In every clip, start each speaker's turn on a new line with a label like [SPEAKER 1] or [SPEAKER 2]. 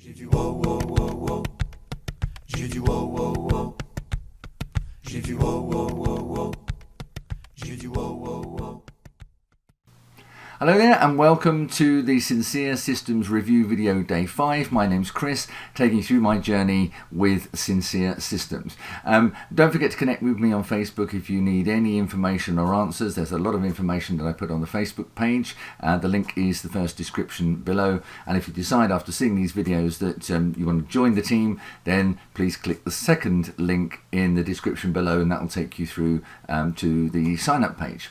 [SPEAKER 1] J'ai du wow wow wow wow. J'ai du wow wow wow. J'ai du wow wow wow wow. J'ai du wow wow wow.
[SPEAKER 2] Hello there and welcome to the Sincere Systems review video day 5. My name's Chris, taking you through my journey with Sincere Systems. Don't forget to connect with me on Facebook if you need any information or answers. There's a lot of information that I put on the Facebook page. The link is the first description below. And if you decide after seeing these videos that you want to join the team, then please click the second link in the description below and that will take you through to the sign up page.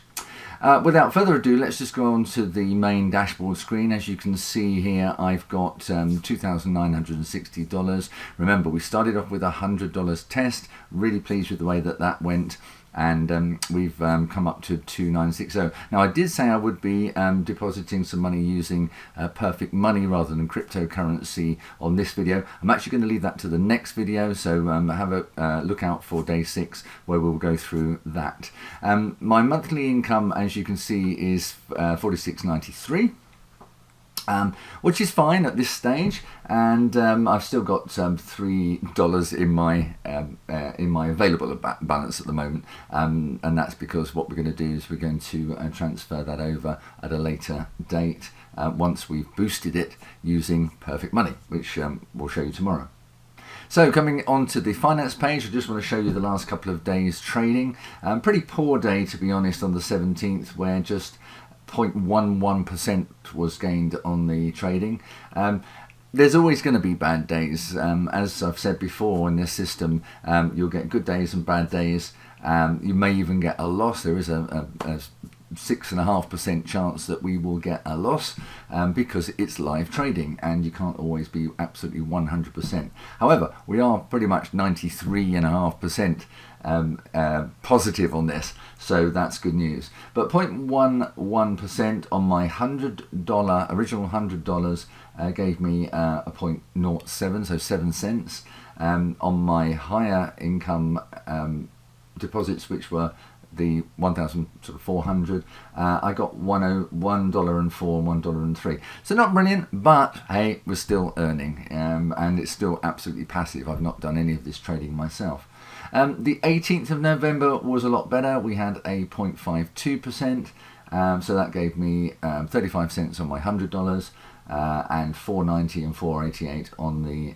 [SPEAKER 2] Without further ado, let's just go on to the main dashboard screen. As you can see here, I've got $2,960. Remember, we started off with a $100 test. Really pleased with the way that that went. And we've come up to 2,960. Now, I did say I would be depositing some money using perfect money rather than cryptocurrency on this video. I'm actually going to leave that to the next video, so have a look out for day 6 where we'll go through that. My monthly income, as you can see, is $46.93. Which is fine at this stage, and I've still got $3 in my available balance at the moment, and that's because what we're going to do is we're going to transfer that over at a later date once we've boosted it using perfect money, which we'll show you tomorrow. So coming on to the finance page, I just want to show you the last couple of days trading. Pretty poor day, to be honest, on the 17th, where just 0.11% was gained on the trading. There's always going to be bad days. As I've said before, in this system, you'll get good days and bad days. You may even get a loss. There is a 6.5% chance that we will get a loss because it's live trading and you can't always be absolutely 100%. However, we are pretty much 93.5% positive on this, so that's good news. But 0.11% on my original $100 gave me a 0.07, so 7 cents. On my higher income deposits, which were the 1,400, I got $1.04 and $1.03. So not brilliant, but hey, we're still earning, and it's still absolutely passive. I've not done any of this trading myself. The 18th of November was a lot better. We had a 0.52%, so that gave me 35 cents on my $100 and $4.90 and $4.88 on the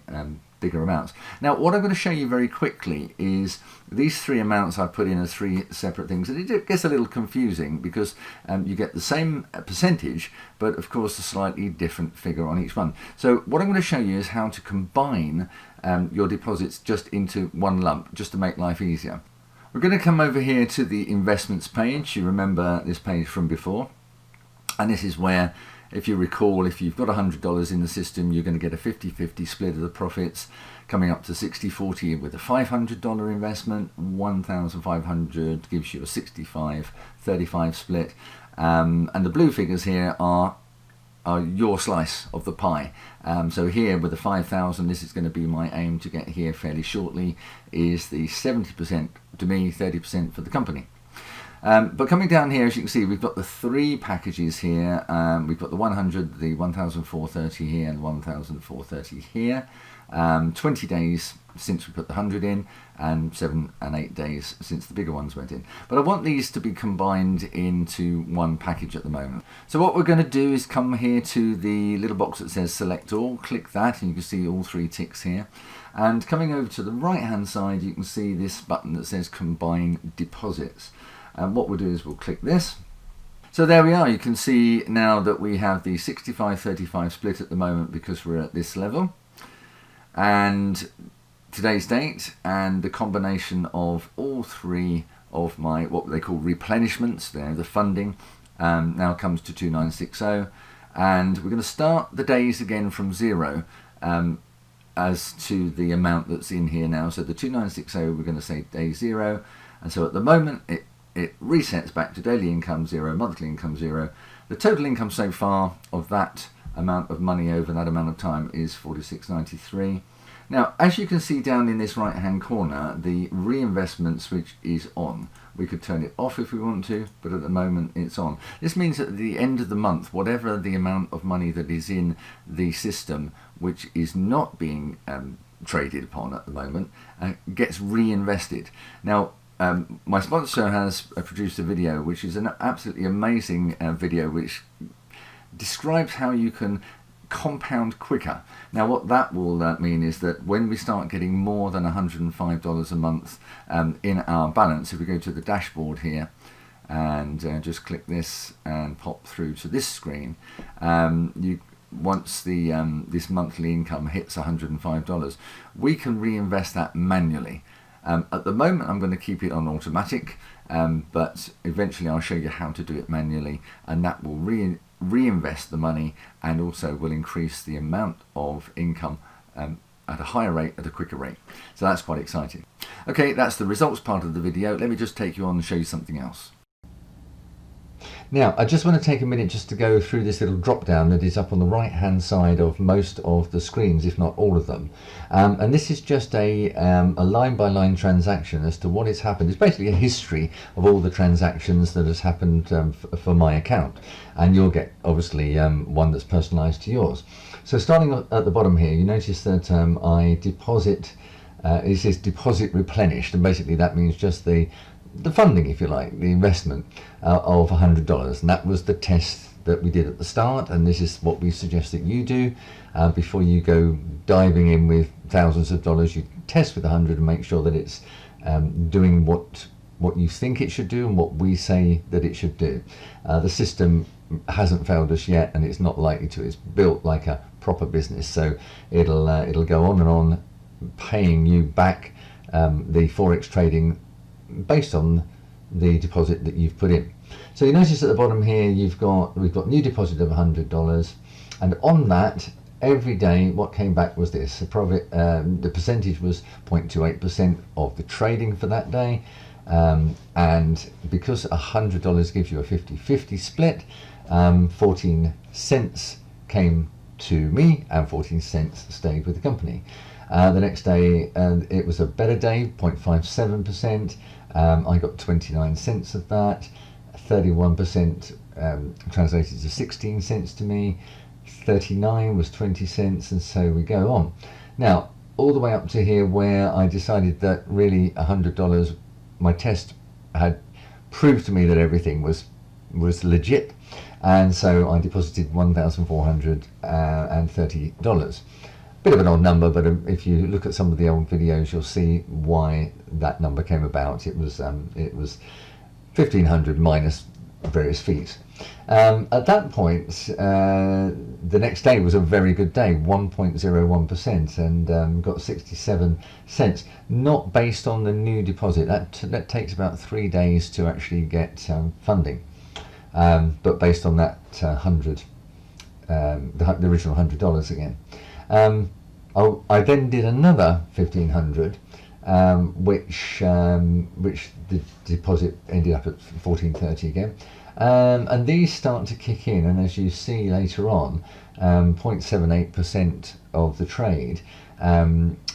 [SPEAKER 2] bigger amounts. Now, what I'm going to show you very quickly is these 3 amounts I put in as 3 separate things, and it gets a little confusing because you get the same percentage, but of course a slightly different figure on each one. So what I'm going to show you is how to combine your deposits just into one lump, just to make life easier. We're going to come over here to the investments page. You remember this page from before, and this is where, if you recall, if you've got $100 in the system, you're going to get a 50-50 split of the profits, coming up to 60-40 with a $500 investment. 1,500 gives you a 65-35 split. And the blue figures here are your slice of the pie. So here with the 5,000, this is going to be my aim to get here fairly shortly, is the 70% to me, 30% for the company. But coming down here, as you can see, we've got the 3 packages here. We've got the 100, the 1,430 here, and 1,430 here. 20 days since we put the 100 in, and 7 and 8 days since the bigger ones went in. But I want these to be combined into one package at the moment. So what we're going to do is come here to the little box that says select all, click that, and you can see all 3 ticks here. And coming over to the right hand side, you can see this button that says combine deposits. And what we'll do is we'll click this. So there we are. You can see now that we have the 65-35 split at the moment because we're at this level. And today's date and the combination of all 3 of my, what they call replenishments, there, the funding, now comes to 2,960. And we're going to start the days again from 0 as to the amount that's in here now. So the 2,960, we're going to say day 0. And so at the moment, it resets back to daily income 0, monthly income 0. The total income so far of that amount of money over that amount of time is $46.93. Now, as you can see down in this right hand corner, the reinvestment switch is on. We could turn it off if we want to, but at the moment it's on. This means that at the end of the month, whatever the amount of money that is in the system, which is not being traded upon at the moment, gets reinvested. Now, my sponsor has produced a video which is an absolutely amazing video which describes how you can compound quicker. Now what that will mean is that when we start getting more than $105 a month in our balance, if we go to the dashboard here and just click this and pop through to this screen, once the this monthly income hits $105, we can reinvest that manually. At the moment I'm going to keep it on automatic, but eventually I'll show you how to do it manually, and that will reinvest the money and also will increase the amount of income at a higher rate, at a quicker rate. So that's quite exciting. Okay, that's the results part of the video. Let me just take you on and show you something else. Now, I just want to take a minute just to go through this little drop down that is up on the right hand side of most of the screens, if not all of them. And this is just a line by line transaction as to what has happened. It's basically a history of all the transactions that has happened for my account. And you'll get obviously one that's personalized to yours. So starting at the bottom here, you notice that I deposit, it says deposit replenished, and basically that means just the funding, if you like, the investment of $100, and that was the test that we did at the start, and this is what we suggest that you do before you go diving in with thousands of dollars. You test with 100 and make sure that it's doing what you think it should do and what we say that it should do. The system hasn't failed us yet, and it's not likely to. It's built like a proper business, so it'll go on and on, paying you back the forex trading based on the deposit that you've put in. So you notice at the bottom here we've got new deposit of $100, and on that every day what came back was this. The profit, the percentage was 0.28% of the trading for that day, and because $100 gives you a 50-50 split, 14 cents came to me and 14 cents stayed with the company. The next day it was a better day, 0.57%. I got 29 cents of that, 31% translated to 16 cents to me, 39 was 20 cents, and so we go on. Now, all the way up to here where I decided that really $100, my test had proved to me that everything was legit, and so I deposited $1,430. Bit of an odd number, but if you look at some of the old videos, you'll see why that number came about. It was 1,500 minus various fees. At that point, the next day was a very good day, 1.01%, and got 67 cents. Not based on the new deposit. That takes about 3 days to actually get funding, but based on that the original $100 again. I then did another 1,500, which the deposit ended up at 14.30 again, and these start to kick in, and as you see later on, 0.78% of the trade,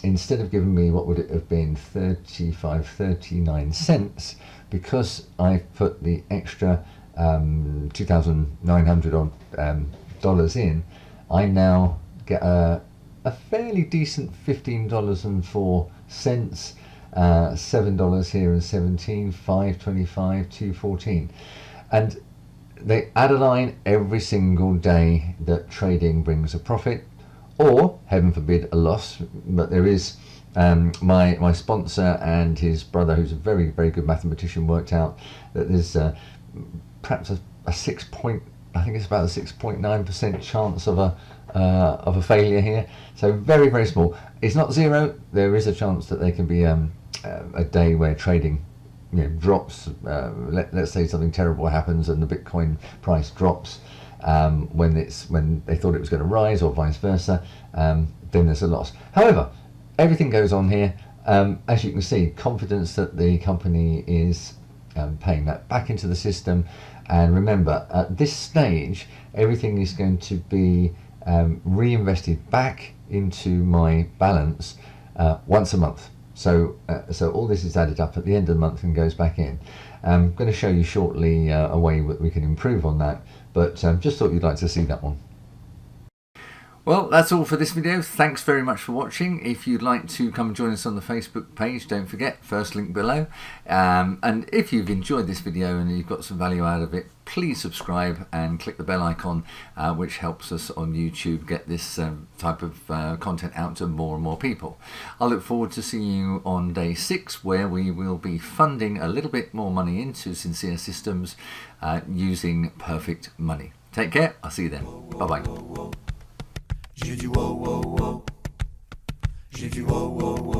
[SPEAKER 2] instead of giving me what would it have been 39 cents, because I've put the extra $2,900 odd dollars in, I now get a fairly decent $15.04, $7 here and 17, 5.25, 2.14, and they add a line every single day that trading brings a profit, or heaven forbid a loss. But there is my sponsor and his brother, who's a very good mathematician, worked out that there's perhaps a I think it's about a 6.9% chance of a failure here. So very small. It's not zero. There is a chance that there can be a day where trading drops. Let's say something terrible happens and the Bitcoin price drops when they thought it was going to rise, or vice versa. Then there's a loss. However, everything goes on here. As you can see, confidence that the company is paying that back into the system. And remember, at this stage, everything is going to be reinvested back into my balance once a month. So all this is added up at the end of the month and goes back in. I'm going to show you shortly a way that we can improve on that, but just thought you'd like to see that one. Well, that's all for this video. Thanks very much for watching. If you'd like to come and join us on the Facebook page, don't forget, first link below. And if you've enjoyed this video and you've got some value out of it, please subscribe and click the bell icon, which helps us on YouTube get this type of content out to more and more people. I look forward to seeing you on day 6, where we will be funding a little bit more money into Sincere Systems using perfect money. Take care. I'll see you then. Bye-bye.
[SPEAKER 1] J'ai du wow wow wow. J'ai du wow wow wow.